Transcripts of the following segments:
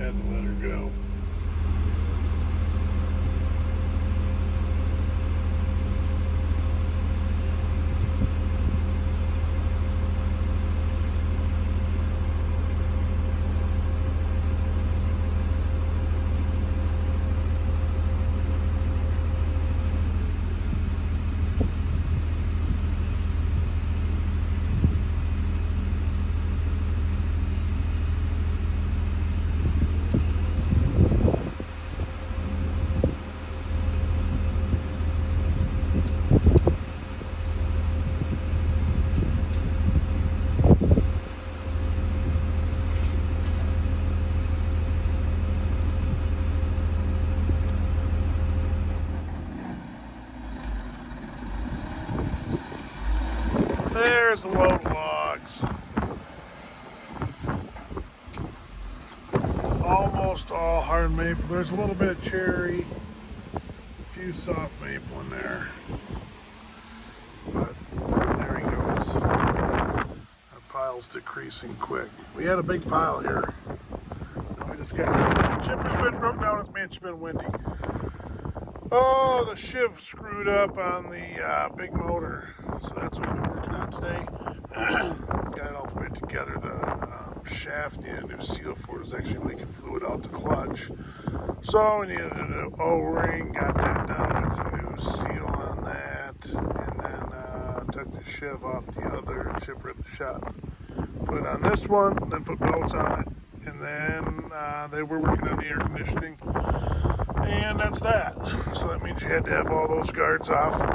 had to let her go. There's a load of logs. Almost all hard maple. There's a little bit of cherry, a few soft maple in there. But there he goes. That pile's decreasing quick. We had a big pile here. Now we just got some. The chipper's been broke down. It's been windy. Oh, the shiv screwed up on the big motor. So that's what we've been working on today. Got it all put together. The shaft needed a new seal for it. It was actually leaking fluid out the clutch. So we needed a new O-ring. Got that done with a new seal on that. And then took the shiv off the other chipper at the shop. Put it on this one, then put belts on it. And then they were working on the air conditioning. And that's that. So that means you had to have all those guards off. And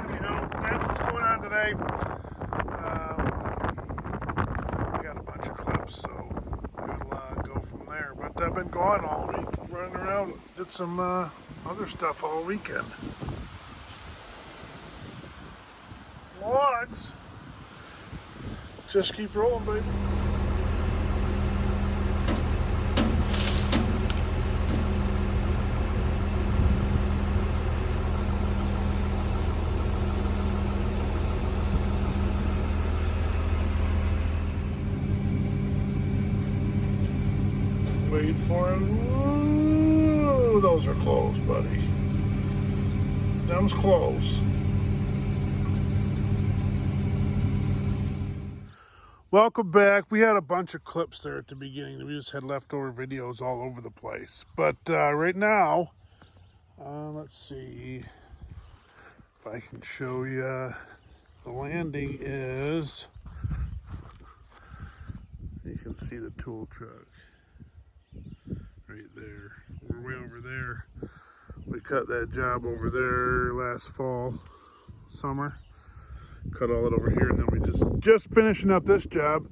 anyhow, that's what's going on today. We got a bunch of clips, so we'll go from there. But I've been gone all week, running around, did some other stuff all weekend. Logs. Just keep rolling, baby. Wait for it. Ooh, those are close, buddy. Them's close. Welcome back. We had a bunch of clips there at the beginning. We just had leftover videos all over the place. But right now, let's see if I can show you. The landing is, you can see the tool truck right there. We're way over there. We cut that job over there last fall, summer. Cut all it over here, and then we just finishing up this job.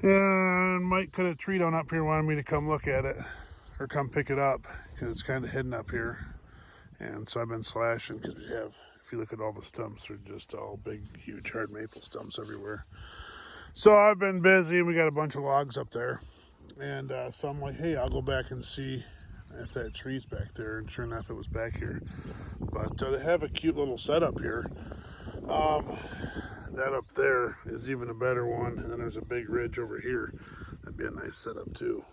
And Mike cut a tree down up here, wanted me to come look at it or come pick it up because it's kind of hidden up here. And so I've been slashing because we have, if you look at all the stumps, they're just all big, huge hard maple stumps everywhere. So I've been busy, and we got a bunch of logs up there. And so I'm like, hey, I'll go back and see if that tree's back there. And sure enough, it was back here. But they have a cute little setup here. That up there is even a better one, and then there's a big ridge over here. That'd be a nice setup too.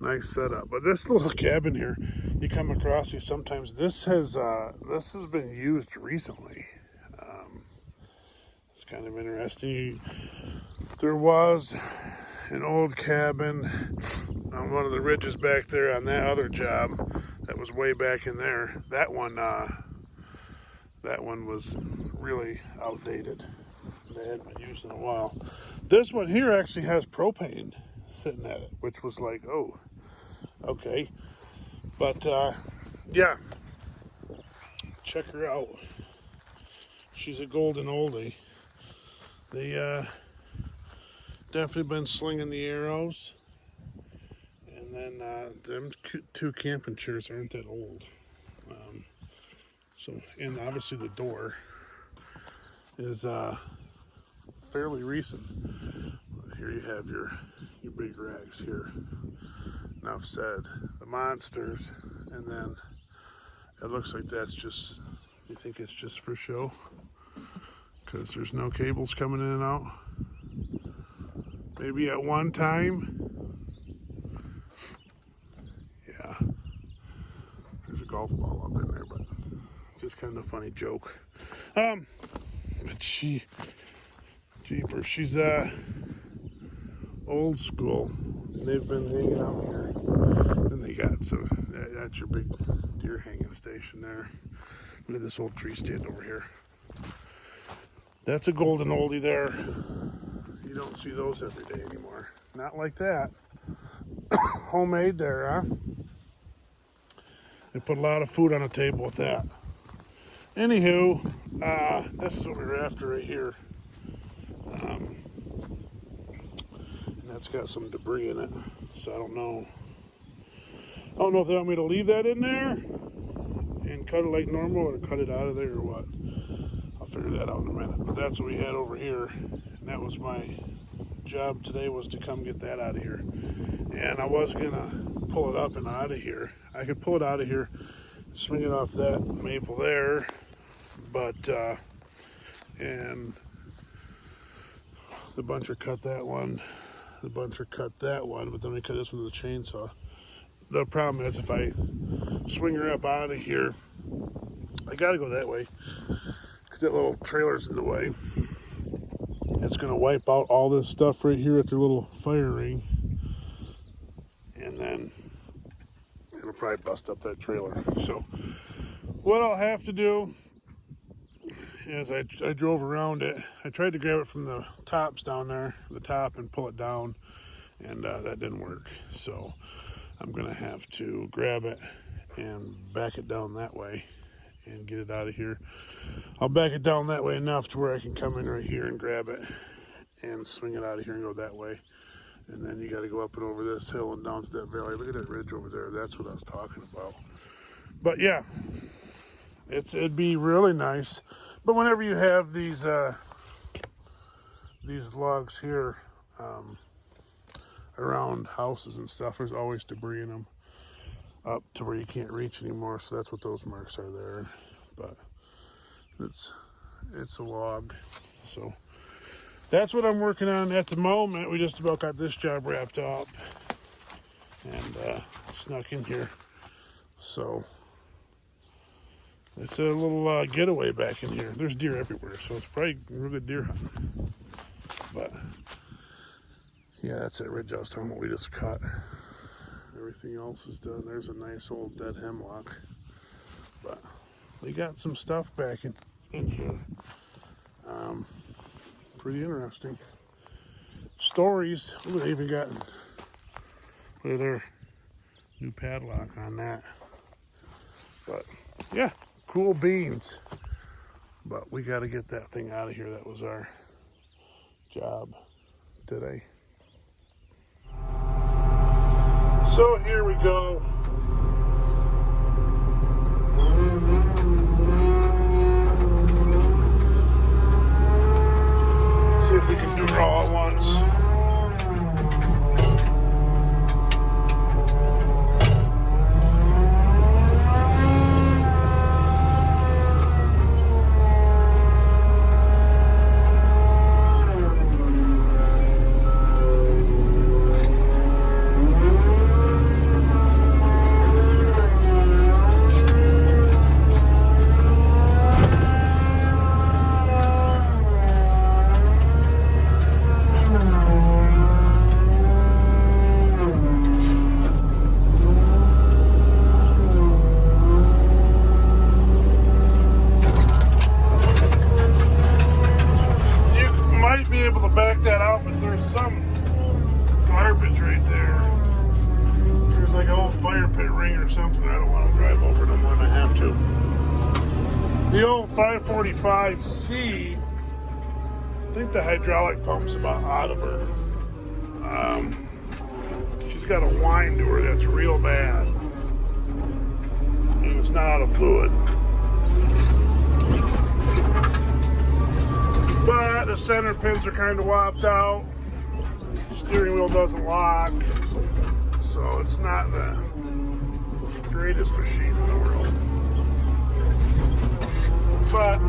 Nice setup. But this little cabin here, you come across these sometimes. This has been used recently. It's kind of interesting. There was an old cabin on one of the ridges back there on that other job that was way back in there. That one was really outdated. They hadn't been used in a while. This one here actually has propane sitting at it, which was like, oh, okay. But yeah, check her out. She's a golden oldie. They definitely been slinging the arrows. And then them two camping chairs aren't that old. So, and obviously the door is fairly recent. Here you have your big rags here. Enough said. The monsters, and then it looks like that's just You think it's just for show? Because there's no cables coming in and out. Maybe at one time. Yeah. There's a golf ball up in there, but just kind of a funny joke. But jeepers, she's old school. They've been hanging out here. And they got that's your big deer hanging station there. Look at this old tree stand over here. That's a golden oldie there. You don't see those every day anymore. Not like that. Homemade there, huh? They put a lot of food on the table with that. Anywho, this is what we were after right here. And that's got some debris in it. So I don't know. I don't know if they want me to leave that in there and cut it like normal or cut it out of there or what. I'll figure that out in a minute. But that's what we had over here. And that was my job today, was to come get that out of here. And I was going to pull it up and out of here. I could pull it out of here, swing it off that maple there. But, and the buncher cut that one. The buncher cut that one. But then we cut this one with a chainsaw. The problem is if I swing her up out of here, I got to go that way because that little trailer's in the way. It's going to wipe out all this stuff right here at the little fire ring. And then it'll probably bust up that trailer. So what I'll have to do is I drove around it. I tried to grab it from the tops down there, the top, and pull it down. And that didn't work. So I'm going to have to grab it and back it down that way and get it out of here. I'll back it down that way enough to where I can come in right here and grab it and swing it out of here and go that way. And then you got to go up and over this hill and down to that valley. Look at that ridge over there. That's what I was talking about. But yeah, it'd be really nice. But whenever you have these logs here, around houses and stuff, there's always debris in them up to where you can't reach anymore. So that's what those marks are there. But it's a log. So that's what I'm working on at the moment. We just about got this job wrapped up and snuck in here. So it's a little getaway back in here. There's deer everywhere, so it's probably a real good deer hunting. But yeah, that's that ridge I was talking about we just cut. Everything else is done. There's a nice old dead hemlock. But we got some stuff back in here. Pretty interesting. Stories. Ooh, they even got, look at their new padlock on that. But yeah, cool beans. But we got to get that thing out of here. That was our job today. So here we go. See if we can do it all at once. The old 545C, I think the hydraulic pump's about out of her. She's got a whine to her that's real bad. And it's not out of fluid. But the center pins are kind of whopped out. Steering wheel doesn't lock. So it's not the greatest machine in the world. but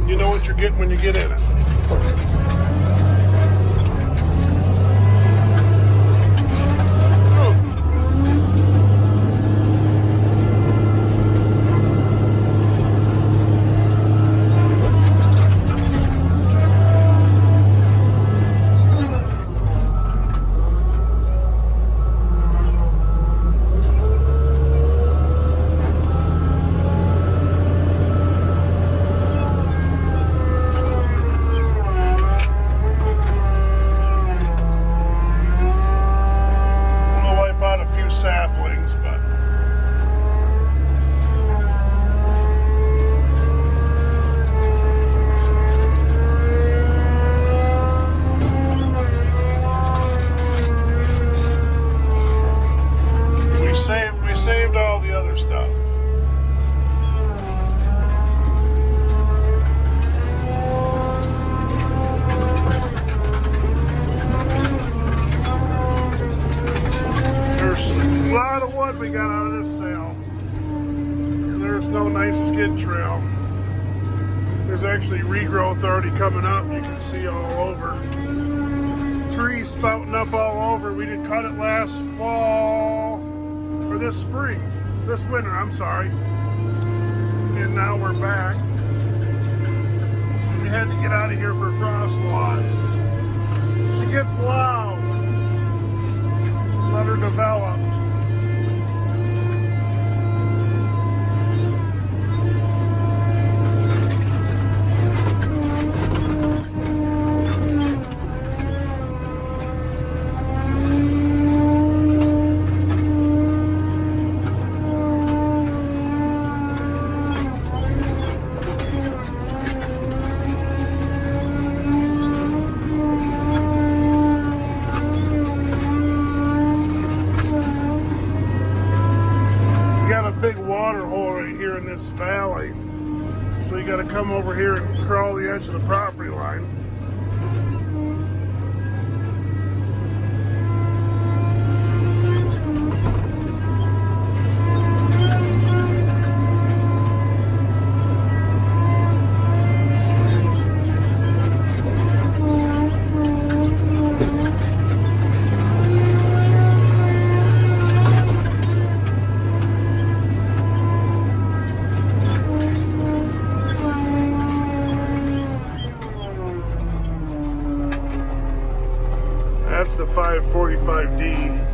you know what you're getting when you get in it. Saplings, but we saved all the other stuff. A lot of wood we got out of this sale. There's no nice skid trail. There's actually regrowth already coming up. You can see all over. Trees spouting up all over. We did cut it last fall, or this spring, this winter, I'm sorry. And now we're back. We had to get out of here for crosswalks. She gets loud. Let her develop. Big water hole right here in this valley, so you got to come over here and crawl the edge of the property line. That's the 545D.